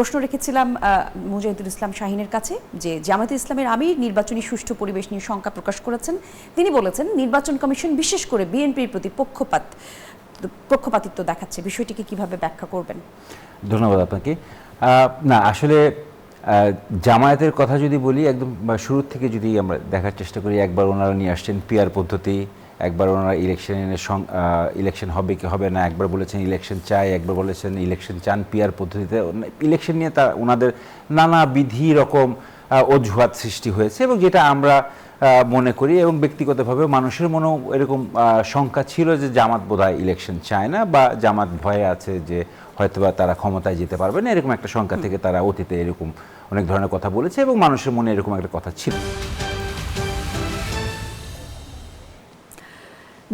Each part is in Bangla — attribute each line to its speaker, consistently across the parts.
Speaker 1: প্রশ্ন রেখেছিলাম মুজাহিদুল ইসলাম শাহিনের কাছে যে জামায়াতে ইসলামের আমির নির্বাচনী সুষ্ঠু পরিবেশ নিয়ে শঙ্কা প্রকাশ করেছেন। তিনি বলেছেন নির্বাচন কমিশন বিশেষ করে বিএনপির প্রতি পক্ষপাতিত্ব দেখাচ্ছে। বিষয়টিকে কিভাবে ব্যাখ্যা করবেন?
Speaker 2: ধন্যবাদ আপনাকে। না আসলে জামায়াতের কথা যদি বলি, একদম শুরু থেকে যদি আমরা দেখার চেষ্টা করি, একবার ওনারা নিয়ে আসছেন পিআর পদ্ধতি, একবার ওনারা ইলেকশন হবে কি হবে না, একবার বলেছেন ইলেকশন চাই, একবার বলেছেন ইলেকশন চান পিআর পদ্ধতিতে। ইলেকশন নিয়ে তা ওনাদের নানাবিধি রকম অজুহাত সৃষ্টি হয়েছে, এবং যেটা আমরা মনে করি এবং ব্যক্তিগতভাবে মানুষের মনেও এরকম শঙ্কা ছিল যে জামাত বোধহয় ইলেকশন চায় না, বা জামাত ভয়ে আছে যে হয়তোবা তারা ক্ষমতায় যেতে পারবে না, এরকম একটা শঙ্কা থেকে তারা অতীতে এরকম অনেক ধরনের কথা বলেছে এবং মানুষের মনে এরকম একটা কথা ছিল।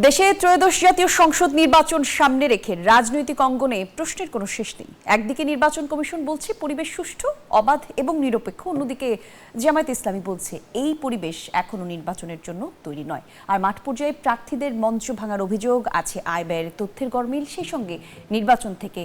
Speaker 1: দেশে ত্রয়োদশ জাতীয় সংসদ নির্বাচন সামনে রেখে রাজনৈতিক অঙ্গনে প্রশ্নের কোনো শেষ নেই। একদিকে নির্বাচন কমিশন বলছে পরিবেশ সুষ্ঠু, অবাধ এবং নিরপেক্ষ, অন্যদিকে জামায়াতে ইসলামী বলছে এই পরিবেশ এখনো নির্বাচনের জন্য তৈরি নয়। আর মাঠ পর্যায়ে প্রার্থীদের মঞ্চ ভাঙার অভিযোগ আছে, আয় ব্যয়ের তথ্যের গরমিল, সেই সঙ্গে নির্বাচন থেকে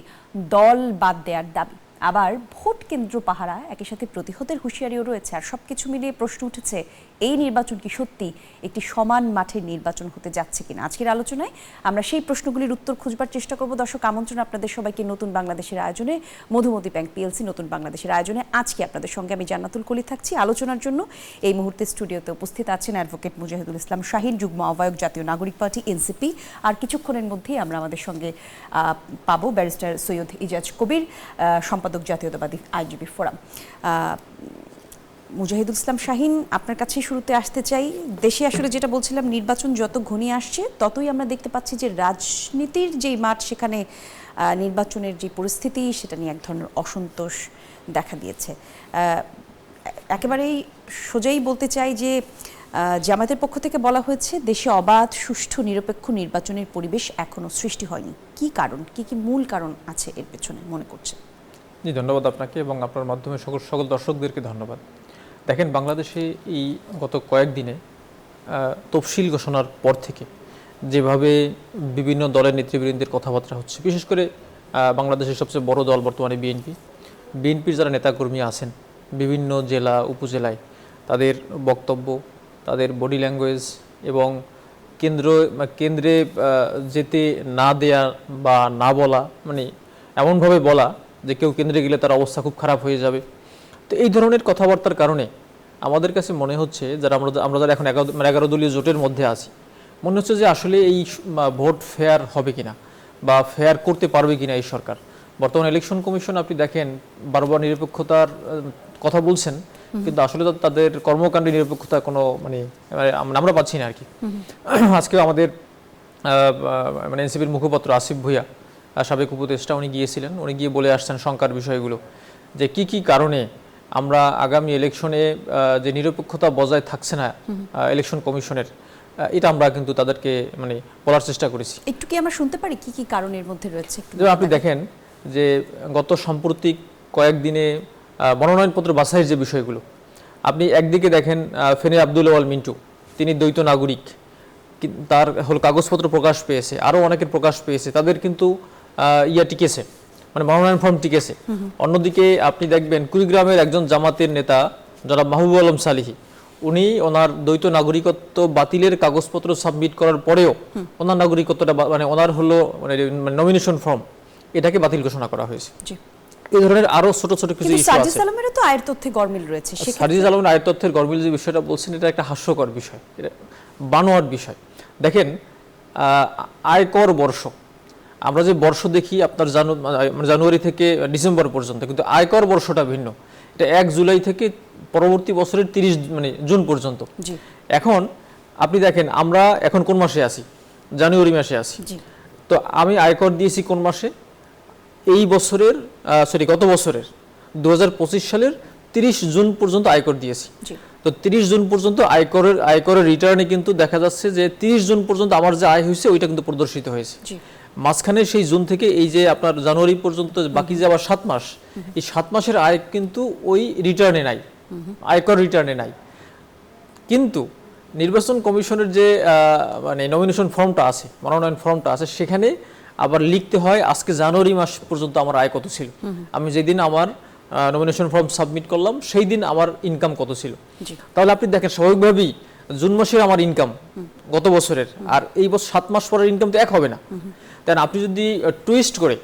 Speaker 1: দল বাদ দেওয়ার দাবি। আবার ভোট কেন্দ্র পাহারা, একই সাথে প্রতিহতের হুঁশিয়ারিও রয়েছে। আর সবকিছু মিলিয়ে প্রশ্ন উঠেছে এই নির্বাচন কি সত্যি একটি সমান মাঠের নির্বাচন হতে যাচ্ছে কিনা। আজকের আলোচনায় আমরা সেই প্রশ্নগুলির উত্তর খুঁজবার চেষ্টা করব। দর্শক, আমন্ত্রণ আপনাদের সবাইকে নতুন বাংলাদেশের আয়োজনে, মধুমতি ব্যাংক পিএলসি নতুন বাংলাদেশের আয়োজনে আজকে আপনাদের সঙ্গে আমি জান্নাতুল কলি থাকছি। আলোচনার জন্য এই মুহূর্তে স্টুডিওতে উপস্থিত আছেন অ্যাডভোকেট মুজাহিদুল ইসলাম শাহিন, যুগ্ম আহ্বায়ক জাতীয় নাগরিক পার্টি এনসিপি। আর কিছুক্ষণের মধ্যেই আমরা আমাদের সঙ্গে পাবো ব্যারিস্টার সৈয়দ ইজাজ কবির, সম্পাদক জাতীয়তাবাদী আইনজীবী ফোরাম। মুজাহিদুল ইসলাম শাহিন, আপনার কাছে শুরুতে আসতে চাই। দেশে আসলে যেটা বলছিলাম, নির্বাচন যত ঘনিয়ে আসছে ততই আমরা দেখতে পাচ্ছি যে রাজনীতির যেই মাঠ, সেখানে নির্বাচনের যে পরিস্থিতি, সেটা নিয়ে এক ধরনের অসন্তোষ দেখা দিয়েছে। একেবারেই সোজাই বলতে চাই যে জামায়াতের পক্ষ থেকে বলা হয়েছে দেশে অবাধ, সুষ্ঠু, নিরপেক্ষ নির্বাচনের পরিবেশ এখনো সৃষ্টি হয়নি। কি কারণ, কি মূল কারণ আছে এর পেছনে মনে করছে?
Speaker 3: জি, ধন্যবাদ আপনাকে এবং আপনার মাধ্যমে সকল দর্শকদেরকে ধন্যবাদ। দেখেন, বাংলাদেশে এই গত কয়েকদিনে তফসিল ঘোষণার পর থেকে যেভাবে বিভিন্ন দলের নেতৃবৃন্দের কথাবার্তা হচ্ছে, বিশেষ করে বাংলাদেশের সবচেয়ে বড় দল বর্তমানে বিএনপির যারা নেতাকর্মী আছেন বিভিন্ন জেলা উপজেলায়, তাদের বক্তব্য, তাদের বডি ল্যাঙ্গুয়েজ এবং কেন্দ্রে যেতে না দেয়া বা না বলা, মানে এমনভাবে বলা যে কেউ কেন্দ্রে গেলে তার অবস্থা খুব খারাপ হয়ে যাবে। তো এই ধরনের কথাবার্তার কারণে আমাদের কাছে মনে হচ্ছে, যারা আমরা যারা এখন 11 দলীয় জোটের মধ্যে আছি, মনে হচ্ছে যে আসলে এই ভোট ফেয়ার হবে কিনা বা ফেয়ার করতে পারবে কিনা এই সরকার। বর্তমান ইলেকশন কমিশন আপনি দেখেন বারবার নিরপেক্ষতার কথা বলছেন, কিন্তু আসলে তাদের কর্মকাণ্ডে নিরপেক্ষতা কোনো আমরা পাচ্ছি না আর কি। আজকে আমাদের এনসিপির মুখপাত্র আসিফ ভুঁইয়া, সাবেক উপদেষ্টা, উনি গিয়েছিলেন, উনি গিয়ে বলে আসছেন শঙ্কার বিষয়গুলো, যে কি কারণে আমরা আগামী ইলেকশনে যে নিরপেক্ষতা বজায় থাকছে না ইলেকশন কমিশনের, এটা আমরা কিন্তু তাদেরকে বলার চেষ্টা করেছি।
Speaker 1: একটু কি আমরা শুনতে পারি কি কারণের মধ্যে রয়েছে?
Speaker 3: আপনি দেখেন যে গত সাম্প্রতিক কয়েকদিনে মনোনয়নপত্র বাছাইয়ের যে বিষয়গুলো, আপনি একদিকে দেখেন ফেনী আব্দুল আওয়াল মিন্টু, তিনি দ্বৈত নাগরিক, তার কাগজপত্র প্রকাশ পেয়েছে, আরও অনেকের প্রকাশ পেয়েছে, তাদের কিন্তু টিকেছে, মনোনয়ন ফর্ম টিকেছে। অন্যদিকে আপনি দেখবেন কুড়িগ্রামের একজন জামাতের নেতা জনাব মাহবুব আলম সালিহি, উনি ওনার দ্বৈত নাগরিকত্ব বাতিলের কাগজপত্র সাবমিট করার পরেও ওনার নাগরিকত্বটা ওনার নমিনেশন ফর্ম, এটাকে বাতিল ঘোষণা করা হয়েছে। এই ধরনের আরো ছোট ছোট কিছু ইস্যু আছে।
Speaker 1: সার্জিস আলমেরও তো আয়ের তথ্যে গরমিল রয়েছে।
Speaker 3: সার্জিস আলমের আয়ের তথ্যের গরমিল যে বিষয়টা বলছেন, এটা একটা হাস্যকর বিষয়, এটা বানোয়ার বিষয়। দেখেন, আয়কর বর্ষ, আমরা যে বর্ষ দেখি আপনার জানুয়ারি থেকে ডিসেম্বর পর্যন্ত, কিন্তু আয়কর বর্ষটা ভিন্ন। এটা 1 জুলাই থেকে পরবর্তী বছরের 30 জুন পর্যন্ত। এখন আপনি দেখেন আমরা এখন কোন মাসে আছি? জানুয়ারি মাসে আছি। তো আমি আয়কর দিয়েছি কোন মাসে? এই বছরের গত বছরের 2025 সালের 30 জুন পর্যন্ত আয়কর দিয়েছি। তো 30 জুন পর্যন্ত আয়করের রিটার্নে কিন্তু দেখা যাচ্ছে যে 30 জুন পর্যন্ত আমার যে আয় হয়েছে ওইটা কিন্তু প্রদর্শিত হয়েছে। মাঝখানে সেই জুন থেকে এই যে আপনার জানুয়ারি পর্যন্ত বাকি যে আবার 7 মাস, এই 7 মাসের আয় কিন্তু ওই রিটার্নে নাই, আয়কর রিটার্নে নাই। কিন্তু নির্বাচন কমিশনের যে নমিনেশন ফর্মটা আছে, মনোনয়ন ফর্মটা আছে, সেখানে আবার লিখতে হয় আজকে জানুয়ারি মাস পর্যন্ত আমার আয় কত ছিল। আমি যেদিন আমার নমিনেশন ফর্ম সাবমিট করলাম, সেই দিন আমার ইনকাম কত ছিল।
Speaker 1: জি।
Speaker 3: তাহলে আপনি দেখেন স্বাভাবিকভাবেই জুন মাসের আমার ইনকাম গত বছরের আর এই বছর 7 মাস পরের ইনকাম তো এক হবে না। তাই আপনি যদি টুইস্ট করে,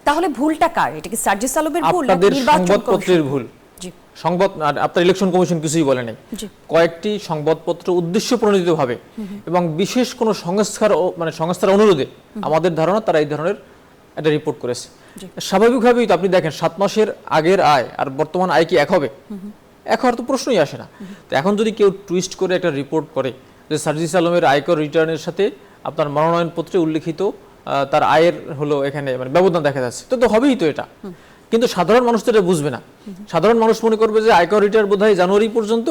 Speaker 1: তাহলে ভুলটা কার? এটা কি সার্জিস আলমের ভুল নাকি
Speaker 3: আপনাদের
Speaker 1: নির্বাচন
Speaker 3: সংবাদপত্রের
Speaker 1: কমিশন?
Speaker 3: ভুল।
Speaker 1: জি
Speaker 3: সংবাদ আর আপনার ইলেকশন কমিশন কিছুই বলে নাই।
Speaker 1: জি
Speaker 3: কয়েকটি সংবাদপত্র উদ্দেশ্য প্রণোদিতভাবে এবং বিশেষ কোনো সংস্থার অনুরোধে আমাদের ধারণা তারা এই ধরনের একটা রিপোর্ট করেছে।
Speaker 1: জি।
Speaker 3: স্বাভাবিকভাবেই তো আপনি দেখেন 7 মাসের আগের আয় আর বর্তমান আয় কি এক হবে? এক হওয়ার তো প্রশ্নই আসে না। তো এখন যদি কেউ টুইস্ট করে একটা রিপোর্ট করে যে সার্জিস আলমের আয়কর রিটার্নের সাথে আপনার মনোনয়নপত্রে উল্লেখিত তার আয়ের হলো এখানে ব্যবধান দেখা যাচ্ছে, তো হবেই তো এটা। কিন্তু সাধারণ মানুষ তো এটা বুঝবে না। সাধারণ মানুষ মনে করবে যে আয়কর রিটার্ন বোধহয় জানুয়ারি পর্যন্ত,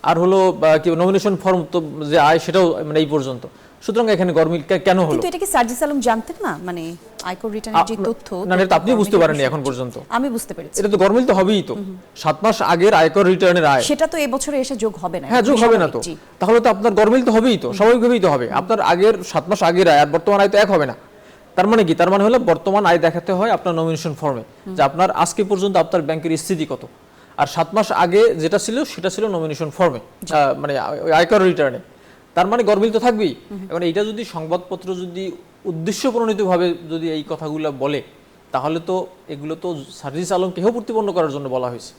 Speaker 3: আর হলো কি নমিনেশন ফর্ম তো যে আয় সেটাও এই পর্যন্ত। সুতরাং এখানে গরমিল কেন হলো?
Speaker 1: কিন্তু এটা কি সার্জিস আলম জানতেন না? মানে আয়কর রিটার্নের যে তথ্য,
Speaker 3: না, এটা আপনি বুঝতে পারেননি এখন পর্যন্ত।
Speaker 1: আমি বুঝতে পেরেছি।
Speaker 3: এটা তো গরমিল তো হবেই তো। 7 মাস আগের আয়কর রিটার্নের আয়
Speaker 1: সেটা তো এবছরে এসে যোগ হবে না।
Speaker 3: হ্যাঁ, যোগ হবে না তো।
Speaker 1: জি।
Speaker 3: তাহলে তো আপনার গরমিল তো হবেই তো, স্বাভাবিকভাবেই তো হবে। আপনার আগের 7 মাস আগের আয় আর বর্তমান আয় তো এক হবে না। তার মানে কি? তার মানে হলো বর্তমান আয় দেখাতে হয় আপনার নমিনেশন ফর্মে, যে আপনার আজকে পর্যন্ত আপনার ব্যাংকের স্থিতি কত, আর 7 মাস আগে যেটা ছিল সেটা ছিল নমিনেশন ফর্মে, আয়কর রিটার্নে। তার মানে গরমিল তো থাকবেই। এখন এইটা যদি সংবাদপত্র যদি উদ্দেশ্য প্রণোদিতভাবে যদি এই কথাগুলো বলে, তাহলে তো এগুলো তো সার্জিস আলমকে হেয় প্রতিপন্ন করার জন্য বলা হয়েছে।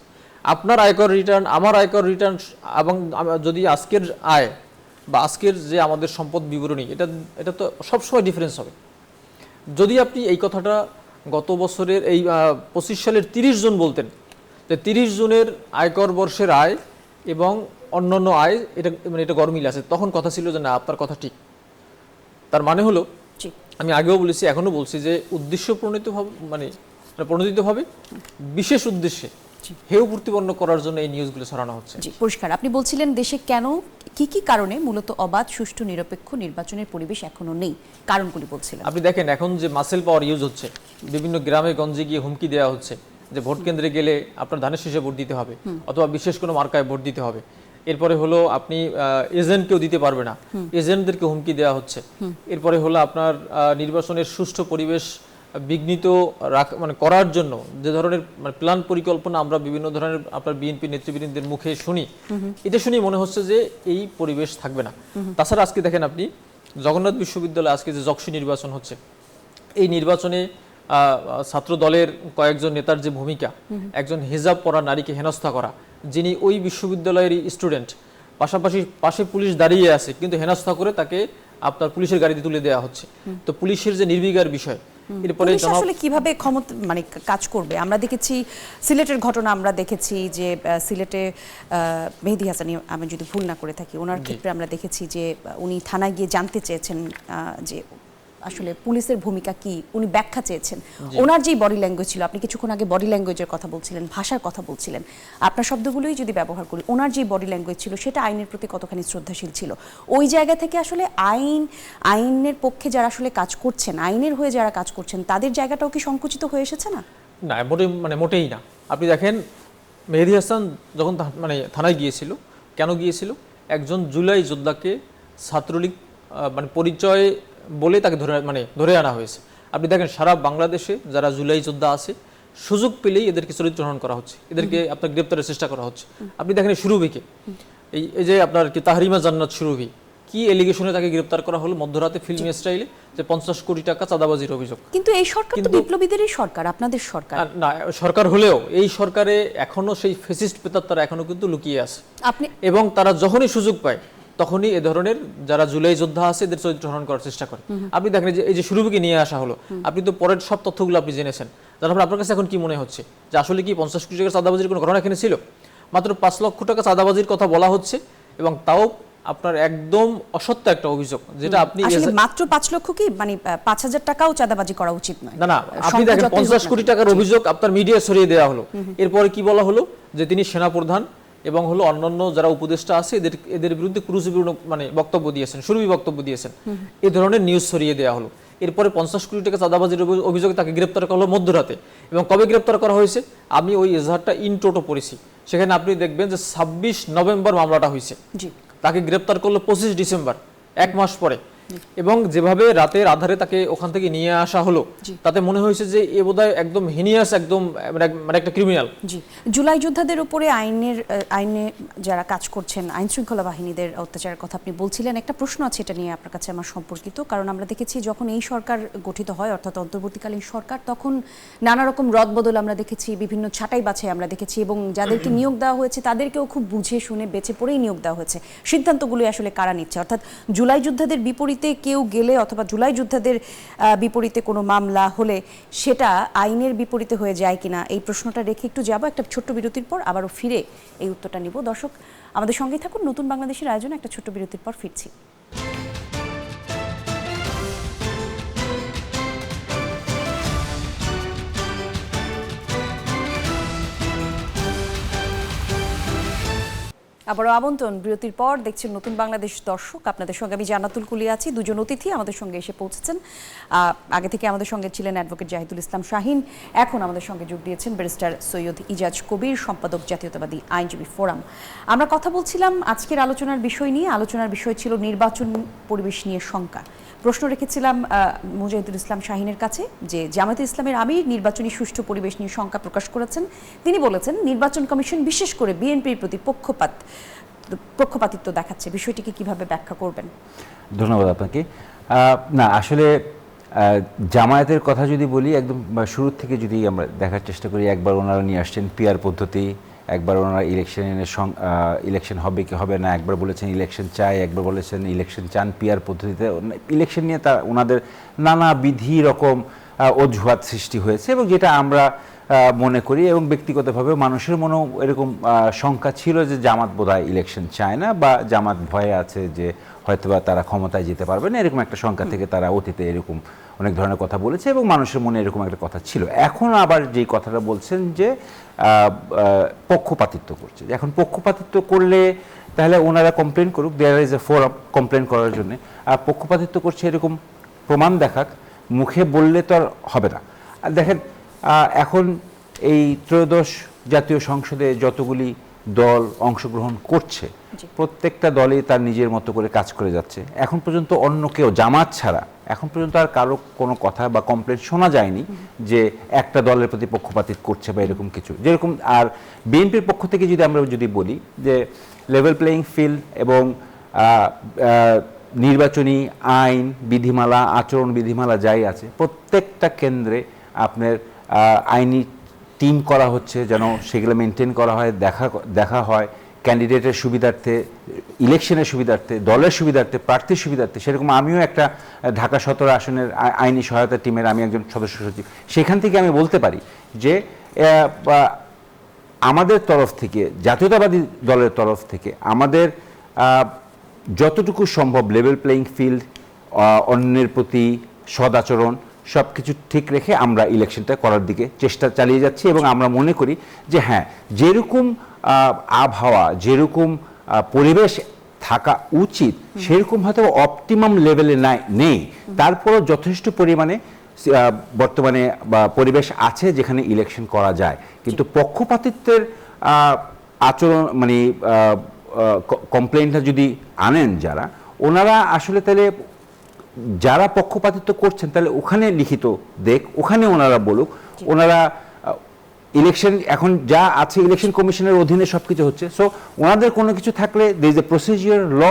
Speaker 3: আপনার আয়কর রিটার্ন, আমার আয়কর রিটার্ন, এবং যদি আজকের আয় বা আজকের যে আমাদের সম্পদ বিবরণী, এটা তো সবসময় ডিফারেন্স হবে। যদি আপনি এই কথাটা গত বছরের এই 25 সালের 30 জন বলতেন যে 30 জনের আয়কর বর্ষের আয় এবং অন্যান্য আয় এটা গরমিল আছে, তখন কথা ছিল যে না, আপনার কথা ঠিক। তার মানে হলো,
Speaker 1: জি।
Speaker 3: আমি আগেও বলেছি এখনো বলছি যে উদ্দেশ্য প্রণোদিতভাবে বিশেষ উদ্দেশ্যে হেয় প্রতিপন্ন করার জন্য এই নিউজগুলো ছড়ানো হচ্ছে।
Speaker 1: জি, পরিষ্কার। আপনি বলছিলেন দেশে কেন, কি কারণে মূলত অবাধ, সুষ্ঠু, নিরপেক্ষ নির্বাচনের পরিবেশ এখনো নেই, কারণগুলি বলছিলেন।
Speaker 3: আপনি দেখেন এখন যে মাসেল পাওয়ার ইউজ হচ্ছে, বিভিন্ন গ্রামে গঞ্জে গিয়ে হুমকি দেওয়া হচ্ছে যে ভোট কেন্দ্রে গেলে আপনার ধানের শীষে ভোট দিতে হবে অথবা বিশেষ কোনো মার্কায় ভোট দিতে হবে। এরপরে হলো আপনি এজেন্টকেও দিতে পারবে না, এজেন্টদেরকে হুমকি দেওয়া হচ্ছে। এরপরে হলো আপনার নির্বাচনের সুষ্ঠু পরিবেশ বিঘ্নিত করার জন্য যে ধরনের প্ল্যান পরিকল্পনা আমরা বিভিন্ন ধরনের আপনার বিএনপি নেতৃবৃন্দের মুখে শুনি, এটা শুনি মনে হচ্ছে যে এই পরিবেশ থাকবে না। তাছাড়া আজকে দেখেন আপনি জগন্নাথ বিশ্ববিদ্যালয়ে আজকে যে যক্ষী নির্বাচন হচ্ছে, এই নির্বাচনে ছাত্র দলের কয়েকজন নেতার যে ভূমিকা, একজন হিজাব পরা নারীকে হেনস্থা করা, যিনি ওই বিশ্ববিদ্যালয়েরই স্টুডেন্ট, পাশে পুলিশ দাঁড়িয়ে আছে, কিন্তু হেনস্থা করে তাকে আপনার পুলিশের গাড়িতে তুলে দেওয়া হচ্ছে। তো পুলিশের যে নির্বিকার বিষয়, এরপরে
Speaker 1: আসলে কিভাবে ক্ষমতা কাজ করবে? আমরা দেখেছি সিলেটের ঘটনা, আমরা দেখেছি যে সিলেটে মেহেদী হাসান, আমি যদি ভুল না করে থাকি, ওনার ক্ষেত্রে আমরা দেখেছি যে উনি থানায় গিয়ে জানতে চেয়েছেন যে আসলে পুলিশের ভূমিকা কি, উনি ব্যাখ্যা চেয়েছেন। ওনার যে বডি ল্যাঙ্গুয়েজ ছিল, আপনি কিছুক্ষণ আগে বডি ল্যাঙ্গুয়েজের কথা বলছিলেন, ভাষার কথা বলছিলেন, আপনার শব্দগুলোই যদি ব্যবহার করি, ওনার যে বডি ল্যাঙ্গুয়েজ ছিল সেটা আইনের প্রতি কতখানি শ্রদ্ধাশীল ছিল। ওই জায়গা থেকে আসলে আইনের পক্ষে যারা আসলে কাজ করছেন, আইনের হয়ে যারা কাজ করছেন, তাদের জায়গাটাও কি সংকুচিত হয়ে এসেছে না?
Speaker 3: না, মোটেই না। আপনি দেখেন মেহেদী হাসান যখন থানায় গিয়েছিল, কেন গিয়েছিল? একজন জুলাই যোদ্ধাকে ছাত্রলীগ পরিচয় বলে তাকে ধরে আনা হয়েছে। আপনি দেখেন সারা বাংলাদেশে যারা জুলাই যোদ্ধা আছে, সুযোগ পেলেই এদেরকে চরিত্রহরণ করা হচ্ছে, এদেরকে আপনার গ্রেপ্তারের চেষ্টা করা হচ্ছে। আপনি দেখেন সুরভিকে, এই যে আপনার কি তাহরিমা জান্নাত সুরভি, কি এলিগেশনে তাকে গ্রেপ্তার করা হলো মধ্যরাতে ফিল্মি স্টাইলে, যে 50 কোটি টাকা চাঁদাবাজির অভিযোগ।
Speaker 1: কিন্তু এই সরকার তো বিপ্লবীদেরই সরকার, আপনাদের সরকার
Speaker 3: না। সরকার হলেও এই সরকারে এখনো সেই ফ্যাসিস্ট প্রেতাত্মারা এখনো কিন্তু লুকিয়ে আছে, এবং তারা যখনই সুযোগ পায় তখনই এ ধরনের যারা জুলাই যোদ্ধা আছে এদের চরিত্র হরণ করার চেষ্টা করে। আপনি দেখেন যে এই যে সুরভিকে নিয়ে আসা হলো, আপনি তো পরের সব তথ্যগুলো আপনি জেনেছেন, যার ফলে আপনার কাছে এখন কি মনে হচ্ছে যে আসলে কি 50 কোটি টাকা চাঁদাবাজির কোনো ঘটনা এখানে ছিল? মাত্র 5 লক্ষ টাকা চাঁদাবাজির কথা বলা হচ্ছে, এবং তাও আপনার একদম অসত্য একটা অভিযোগ, যেটা আপনি
Speaker 1: মাত্র 5 লক্ষ কি 5,000 টাকাও চাঁদাবাজি করা উচিত নয়।
Speaker 3: না, আপনি দেখেন 50 কোটি টাকার অভিযোগ আপনার মিডিয়া ছড়িয়ে দেওয়া হলো। এরপরে কি বলা হলো যে তিনি সেনাপ্রধান এবং হলো অন্যান্য যারা উপদেষ্টা আছে এদের বিরুদ্ধে ক্রুশবিপূর্ণ বক্তব্য দিয়েছেন, সুরভি বক্তব্য দিয়েছেন, এই ধরনের নিউজ ছড়িয়ে দেওয়া হলো। এরপরে 50 কোটি টাকা চাঁদাবাজির অভিযোগে তাকে গ্রেপ্তার করা হলো মধ্যরাতে। এবং কবে গ্রেপ্তার করা হয়েছে? আমি ওই এজাহারটা ইন টোটো পড়েছি, সেখানে আপনি দেখবেন যে 26 নভেম্বর মামলাটা হয়েছে, তাকে গ্রেপ্তার করলো 25 ডিসেম্বর, 1 মাস পরে। এবং যেভাবে রাতের আধারে তাকে ওখান থেকে নিয়ে আসা হলো তাতে মনে হয়েছে যে এ বোধহয় একদম হিনিয়াস, একদম মানে একটা ক্রিমিনাল।
Speaker 1: জি, জুলাই যোদ্ধাদের উপরে আইনে যারা কাজ করছেন, আইন শৃঙ্খলা বাহিনীদের অত্যাচারের কথা আপনি বলছিলেন। একটা প্রশ্ন আছে এটা নিয়ে আপনার কাছে আমার সম্পর্কিত, কারণ আমরা দেখেছি যখন এই সরকার গঠিত হয় অর্থাৎ অন্তর্বর্তীকালীন সরকার, তখন নানা রকম রদবদল আমরা দেখেছি, বিভিন্ন ছাঁটাই বাছাই আমরা দেখেছি, এবং যাদেরকে নিয়োগ দেওয়া হয়েছে তাদেরকেও খুব বুঝে শুনে বেছে পড়েই নিয়োগ দেওয়া হয়েছে। সিদ্ধান্তগুলো আসলে কারা নিচ্ছে? অর্থাৎ জুলাই যোদ্ধাদের বিপরীতে কেউ গেলে অথবা জুলাই যোদ্ধাদের বিপরীতে কোনো মামলা হলে সেটা আইনের বিপরীতে হয়ে যায় কিনা, এই প্রশ্নটা রেখে একটু যাব একটা ছোট্ট বিরতির পর, আবারও ফিরে এই উত্তরটা নিব। দর্শক আমাদের সঙ্গেই থাকুন, নতুন বাংলাদেশের আয়োজনে একটা ছোট্ট বিরতির পর ফিরছি। আবারও আমন্ত্রণ, বিরতির পর দেখছেন নতুন বাংলাদেশ। দর্শক, আপনাদের সঙ্গে আমি জান্নাতুল কুলি আছি। দুজন অতিথি আমাদের সঙ্গে এসে পৌঁছেছেন। আগে থেকে আমাদের সঙ্গে ছিলেন অ্যাডভোকেট জাহিদুল ইসলাম শাহীন, এখন আমাদের সঙ্গে যোগ দিয়েছেন ব্যারিস্টার সৈয়দ ইজাজ কবির, সম্পাদক জাতীয়তাবাদী আইনজীবী ফোরাম। আমরা কথা বলছিলাম আজকের আলোচনার বিষয় নিয়ে। আলোচনার বিষয় ছিল নির্বাচন পরিবেশ নিয়ে শঙ্কা। প্রশ্ন রেখেছিলাম মুজাহিদুল ইসলাম শাহীনের কাছে যে জামায়াতে ইসলামের আমির নির্বাচনী সুষ্ঠু পরিবেশ নিয়ে শঙ্কা প্রকাশ করেছেন। তিনি বলেছেন নির্বাচন কমিশন বিশেষ করে বিএনপির প্রতি পক্ষপাতিত্ব দেখাচ্ছে। বিষয়টিকে কিভাবে ব্যাখ্যা করবেন?
Speaker 2: ধন্যবাদ আপনাকে। না, আসলে জামায়াতের কথা যদি বলি, একদম শুরুর থেকে যদি আমরা দেখার চেষ্টা করি, একবার ওনারা নিয়ে আসছেন পিআর পদ্ধতি, একবার ওনারা ইলেকশন হবে কি হবে না, একবার বলেছেন ইলেকশন চাই, একবার বলেছেন ইলেকশন চান পিআর পদ্ধতিতে। ইলেকশন নিয়ে তা ওনাদের নানা বিধি রকম অজুহাত সৃষ্টি হয়েছে, এবং যেটা আমরা মনে করি এবং ব্যক্তিগতভাবে মানুষের মনেও এরকম শঙ্কা ছিল যে জামাত বোধহয় ইলেকশন চায় না, বা জামাত ভয়ে আছে যে হয়তোবা তারা ক্ষমতায় যেতে পারবে না, এরকম একটা শঙ্কা থেকে তারা অতীতে এরকম অনেক ধরনের কথা বলেছে এবং মানুষের মনে এরকম একটা কথা ছিল। এখন আবার যেই কথাটা বলছেন যে পক্ষপাতিত্ব করছে, এখন পক্ষপাতিত্ব করলে তাহলে ওনারা কমপ্লেন করুক, there is a forum complain করার জন্য। আর পক্ষপাতিত্ব করছে এরকম প্রমাণ দেখাক, মুখে বললে তো আর হবে না। আর দেখেন, এখন এই ত্রয়োদশ জাতীয় সংসদে যতগুলি দল অংশগ্রহণ করছে, প্রত্যেকটা দলই তার নিজের মতো করে কাজ করে যাচ্ছে। এখন পর্যন্ত অন্য কেউ, জামাত ছাড়া এখন পর্যন্ত আর কারো কোনো কথা বা কমপ্লেন শোনা যায়নি যে একটা দলের প্রতি পক্ষপাতিত্ব করছে বা এরকম কিছু। যেরকম আর বিএনপির পক্ষ থেকে আমরা যদি বলি যে লেভেল প্লেয়িং ফিল্ড এবং নির্বাচনী আইন বিধিমালা, আচরণ বিধিমালা যাই আছে, প্রত্যেকটা কেন্দ্রে আপনার আইনি টিম করা হচ্ছে যেন সেগুলো মেনটেন করা হয়, দেখা হয় ক্যান্ডিডেটের সুবিধার্থে, ইলেকশনের সুবিধার্থে, দলের সুবিধার্থে, প্রার্থীর সুবিধার্থে। সেরকম আমিও একটা ঢাকা 17 আসনের আইনি সহায়তা টিমের আমি একজন সদস্য সচিব। সেখান থেকে আমি বলতে পারি যে আমাদের তরফ থেকে, জাতীয়তাবাদী দলের তরফ থেকে আমাদের যতটুকু সম্ভব লেভেল প্লেয়িং ফিল্ড, অন্যের প্রতি সদাচরণ সব কিছু ঠিক রেখে আমরা ইলেকশনটা করার দিকে চেষ্টা চালিয়ে যাচ্ছি। এবং আমরা মনে করি যে হ্যাঁ, যেরকম আবহাওয়া, যেরকম পরিবেশ থাকা উচিত সেরকম হয়তো অপটিমাম লেভেলে নেই, তারপরও যথেষ্ট পরিমাণে বর্তমানে পরিবেশ আছে যেখানে ইলেকশন করা যায়। কিন্তু পক্ষপাতিত্বের আচরণ মানে কমপ্লেইনটা যদি আনেন যারা, ওনারা আসলে তাহলে যারা পক্ষপাতিত্ব করছেন তাহলে ওখানে লিখিত দেখ, ওখানে ওনারা বলুক। ওনারা ইলেকশন এখন যা আছে ইলেকশন কমিশনের অধীনে সবকিছু হচ্ছে, সো ওনাদের কোনো কিছু থাকলে দের ইজ এ প্রসিজিওর ল,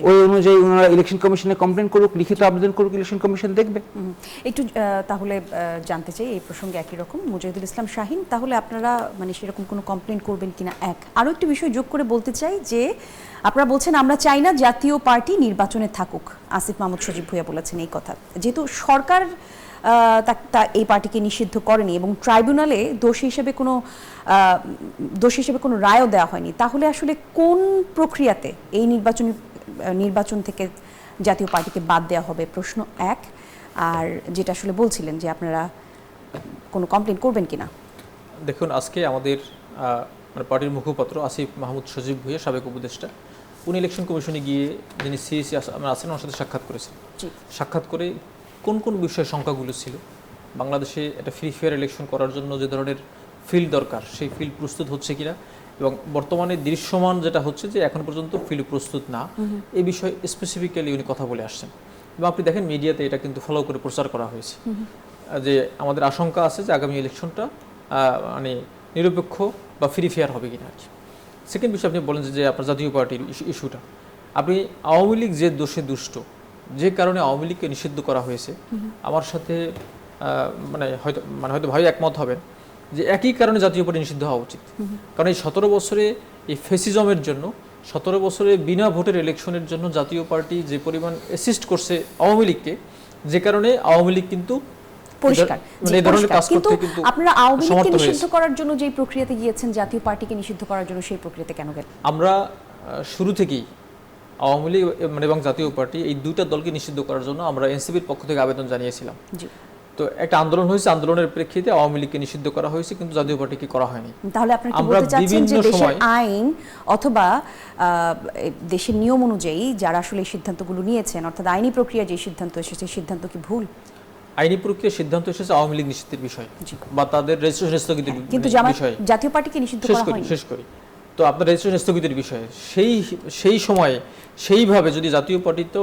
Speaker 2: ওই অনুযায়ী ওনারা ইলেকশন কমিশনে কমপ্লেন করুক, লিখিত আবেদন করুক, ইলেকশন কমিশন দেখবে।
Speaker 1: একটু তাহলে জানতে চাই এই প্রসঙ্গে একই রকম মুজাহিদুল ইসলাম শাহীন, তাহলে আপনারা মানে সেরকম কোনো কমপ্লেন করবেন কিনা? আরও একটি বিষয় যোগ করে বলতে চাই যে আপনারা বলছেন আমরা চাই না জাতীয় পার্টি নির্বাচনে থাকুক। আসিফ মাহমুদ সজীব ভুঁইয়া বলেছেন এই কথা, যেহেতু সরকার এই পার্টিকে নিষিদ্ধ করেনি এবং ট্রাইব্যুনালে দোষী হিসেবে কোনো রায়ও দেওয়া হয়নি, তাহলে আসলে কোন প্রক্রিয়াতে এই নির্বাচন থেকে জাতীয় পার্টিকে বাদ দেওয়া হবে? প্রশ্ন এক। আর যেটা আসলে বলছিলেন যে আপনারা কোনো কমপ্লেন করবেন কিনা?
Speaker 3: দেখুন, আজকে আমাদের পার্টির মুখপাত্র আসিফ মাহমুদ সজীব ভুঁইয়া, সাবেক উপদেষ্টা, উনি ইলেকশন কমিশনে গিয়ে যিনি সিইসি আছেন ওনার সাথে সাক্ষাৎ করেছেন। সাক্ষাৎ করে কোন কোন বিষয়ে শঙ্কাগুলো ছিল, বাংলাদেশে একটা ফ্রি ফেয়ার ইলেকশন করার জন্য যে ধরনের ফিল্ড দরকার সেই ফিল্ড প্রস্তুত হচ্ছে কিনা, এবং বর্তমানে দৃশ্যমান যেটা হচ্ছে যে এখন পর্যন্ত ফিল্ড প্রস্তুত না, এই বিষয়ে স্পেসিফিক্যালি উনি কথা বলে আসছেন। এবং আপনি দেখেন মিডিয়াতে এটা কিন্তু ফলো করে প্রচার করা হয়েছে যে আমাদের আশঙ্কা আছে যে আগামী ইলেকশনটা মানে নিরপেক্ষ বা ফ্রি ফেয়ার হবে কিনা আর কি। সেকেন্ড বিষয় আপনি বলেন যে আপনার জাতীয় পার্টির ইস্যুটা, আপনি আওয়ামী লীগ যে দোষে দুষ্ট, যে কারণে আওয়ামী লীগকে নিষিদ্ধ করা হয়েছে, আমার সাথে হয়তো ভাই একমত হবেন যে একই কারণে জাতীয় পার্টি নিষিদ্ধ হওয়া উচিত। কারণ এই 17 বছরে এই ফেসিজমের জন্য, 17 বছরে বিনা ভোটের ইলেকশনের জন্য জাতীয় পার্টি যে পরিমাণ অ্যাসিস্ট করছে আওয়ামী লীগকে, যে কারণে আওয়ামী লীগ কিন্তু
Speaker 1: পরিষ্কার
Speaker 3: মানে এই ধরনের কাজ
Speaker 1: কিন্তু
Speaker 3: করতে কিন্তু
Speaker 1: আপনারা আওয়ামী লীগকে
Speaker 3: সমর্থ
Speaker 1: নিষিদ্ধ
Speaker 3: হয়েছে।
Speaker 1: করার জন্য যেই প্রক্রিয়াতে গিয়েছেন, জাতীয় পার্টিকে নিষিদ্ধ করার জন্য সেই প্রক্রিয়াতে কেন গেলেন?
Speaker 3: আমরা শুরু থেকেই আওয়ামী লীগ এবং জাতীয় পার্টি এই দুইটা দলকে নিষিদ্ধ করার জন্য আমরা এনসিপির পক্ষ থেকে আবেদন জানিয়েছিলাম।
Speaker 1: জি,
Speaker 3: তো একটা আন্দোলন হয়েছে, আন্দোলনের প্রেক্ষিতে আওয়ামী লীগকে নিষিদ্ধ করা হয়েছে, কিন্তু জাতীয় পার্টিকে করা হয়নি।
Speaker 1: তাহলে আপনারা কি
Speaker 3: আমরা
Speaker 1: বলতে চাচ্ছেন যে
Speaker 3: বিভিন্ন
Speaker 1: দেশের
Speaker 3: সময়
Speaker 1: আইন অথবা দেশের নিয়ম অনুযায়ী যারা আসলে এই সিদ্ধান্তগুলো নিয়েছেন, অর্থাৎ আইনি প্রক্রিয়া যে সিদ্ধান্ত এসেছে, সেই সিদ্ধান্ত কি ভুল?
Speaker 3: আইনি প্রক্রিয়ার সিদ্ধান্ত এসেছে আওয়ামী লীগ নিষিদ্ধের বিষয় বা তাদের রেজিস্ট্রেশন স্থগিতের
Speaker 1: কিন্তু
Speaker 3: বিষয়ে।
Speaker 1: জাতীয় পার্টিকে নিষিদ্ধ করা হয়নি।
Speaker 3: শেষ করি তো আপনার রেজিস্ট্রেশন স্থগিতের বিষয়ে সেই সময়ে সেইভাবে যদি জাতীয় পার্টি তো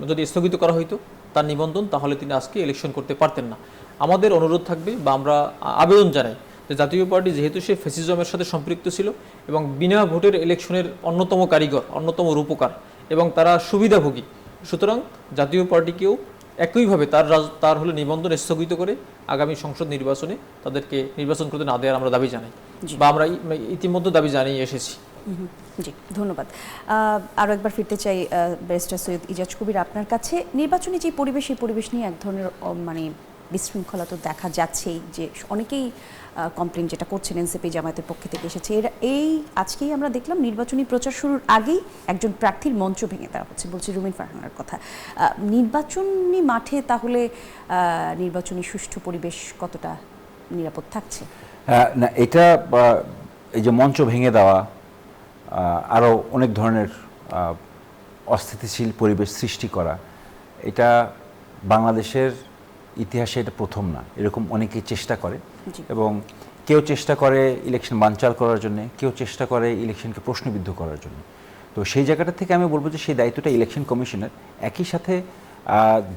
Speaker 3: যদি স্থগিত করা হইতো তার নিবন্ধন, তাহলে তিনি আজকে ইলেকশন করতে পারতেন না। আমাদের অনুরোধ থাকবে বা আমরা আবেদন জানাই যে জাতীয় পার্টি যেহেতু সে ফ্যাসিজমের সাথে সম্পৃক্ত ছিল এবং বিনা ভোটের ইলেকশনের অন্যতম কারিগর, অন্যতম রূপকার এবং তারা সুবিধাভোগী, সুতরাং জাতীয় পার্টিকেও একইভাবে তার হলো নিবন্ধন স্থগিত করে আগামী সংসদ নির্বাচনে তাদেরকে নির্বাচন করতে না দেওয়ার আমরা দাবি জানাই বা আমরা ইতিমধ্যে দাবি জানিয়ে এসেছি।
Speaker 1: জি, ধন্যবাদ। আরও একবার ফিরতে চাই ব্যারিস্টার সৈয়দ ইজাজ কবির আপনার কাছে। নির্বাচনী যে পরিবেশ, এই পরিবেশ নিয়ে এক ধরনের বিশৃঙ্খলা তো দেখা যাচ্ছেই, যে অনেকেই কমপ্লেন যেটা করছেন এনসিপি জামায়াতের পক্ষ থেকে এসেছে। আজকেই আমরা দেখলাম নির্বাচনী প্রচার শুরুর আগেই একজন প্রার্থীর মঞ্চ ভেঙে দেওয়া হচ্ছে, বলছি রুমিন ফারহানার কথা। নির্বাচনী মাঠে তাহলে নির্বাচনী সুষ্ঠু পরিবেশ কতটা নিরাপদ থাকছে?
Speaker 2: না, এটা এই যে মঞ্চ ভেঙে দেওয়া, আরও অনেক ধরনের অস্থিতিশীল পরিবেশ সৃষ্টি করা, এটা বাংলাদেশের ইতিহাসে এটা প্রথম না। এরকম অনেকেই চেষ্টা করে এবং কেউ চেষ্টা করে ইলেকশন বানচাল করার জন্য, কেউ চেষ্টা করে ইলেকশনকে প্রশ্নবিদ্ধ করার জন্য। তো সেই জায়গাটা থেকে আমি বলবো যে সেই দায়িত্বটা ইলেকশন কমিশনের। একই সাথে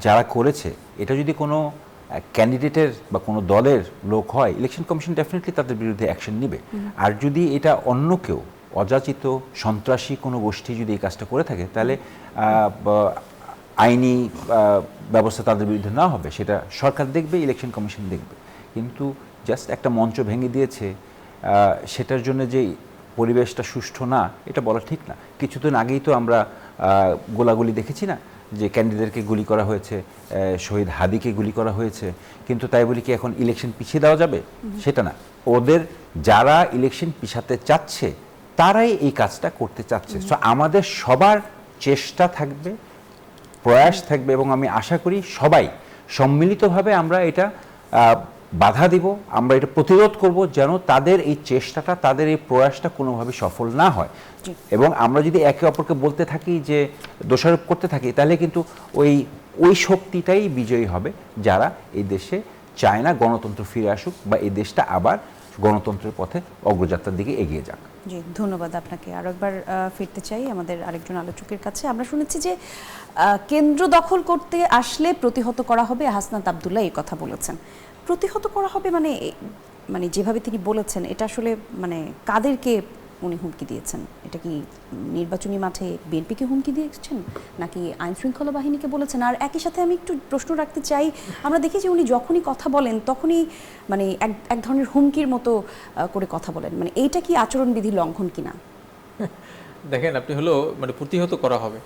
Speaker 2: যারা করেছে, এটা যদি কোনো ক্যান্ডিডেটের বা কোনো দলের লোক হয়, ইলেকশন কমিশন ডেফিনেটলি তাদের বিরুদ্ধে অ্যাকশন নেবে। আর যদি এটা অন্য কেউ অযাচিত সন্ত্রাসী কোনো গোষ্ঠী যদি এই কাজটা করে থাকে, তাহলে আইনি ব্যবস্থা তাদের বিরুদ্ধে না হবে, সেটা সরকার দেখবে, ইলেকশন কমিশন দেখবে। কিন্তু জাস্ট একটা মঞ্চ ভেঙে দিয়েছে, সেটার জন্য যে পরিবেশটা সুষ্ঠু না, এটা বলা ঠিক না। কিছুদিন আগেই তো আমরা গোলাগুলি দেখেছি না, যে ক্যান্ডিডেটকে গুলি করা হয়েছে, শহীদ হাদিকে গুলি করা হয়েছে, কিন্তু তাই বলি কি এখন ইলেকশন পিছিয়ে দেওয়া যাবে? সেটা না। ওদের যারা ইলেকশন পিছাতে চাচ্ছে তারাই এই কাজটা করতে চাচ্ছে। সো আমাদের সবার চেষ্টা থাকবে, প্রয়াস থাকবে, এবং আমি আশা করি সবাই সম্মিলিতভাবে আমরা এটা বাধা দিব, আমরা এটা প্রতিরোধ করব, যেন তাদের এই চেষ্টাটা, তাদের এই প্রয়াসটা কোনোভাবে সফল না হয়। এবং আমরা যদি একে অপরকে বলতে থাকি, যে দোষারোপ করতে থাকি, তাহলে কিন্তু ওই শক্তিটাই বিজয়ী হবে যারা এই দেশে চায় না গণতন্ত্র ফিরে আসুক বা এই দেশটা আবার গণতন্ত্রের পথে অগ্রযাত্রার দিকে এগিয়ে যাক।
Speaker 1: জি, ধন্যবাদ আপনাকে। আরও একবার ফিরতে চাই আমাদের আরেকজন আলোচকের কাছে। আমরা শুনেছি যে কেন্দ্র দখল করতে আসলে প্রতিহত করা হবে, হাসনাত আব্দুল্লাহ এই কথা বলেছেন। প্রতিহত করা হবে মানে যেভাবে তিনি বলেছেন, এটা আসলে কাদেরকে উনি হুমকি দিয়েছেন? এটা কি নির্বাচনী মাঠে বিএনপিকে হুমকি দিয়েছেন, নাকি আইন শৃঙ্খলা বাহিনীকে বলেছেন? আর একই সাথে আমি একটু প্রশ্ন রাখতে চাই, আমরা দেখি যে উনি যখনই কথা বলেন তখনই এক ধরনের হুমকির মতো করে কথা বলেন। এইটা কি আচরণবিধি লঙ্ঘন কিনা?
Speaker 3: দেখেন, আপনি হলো প্রতিহত করা হবে,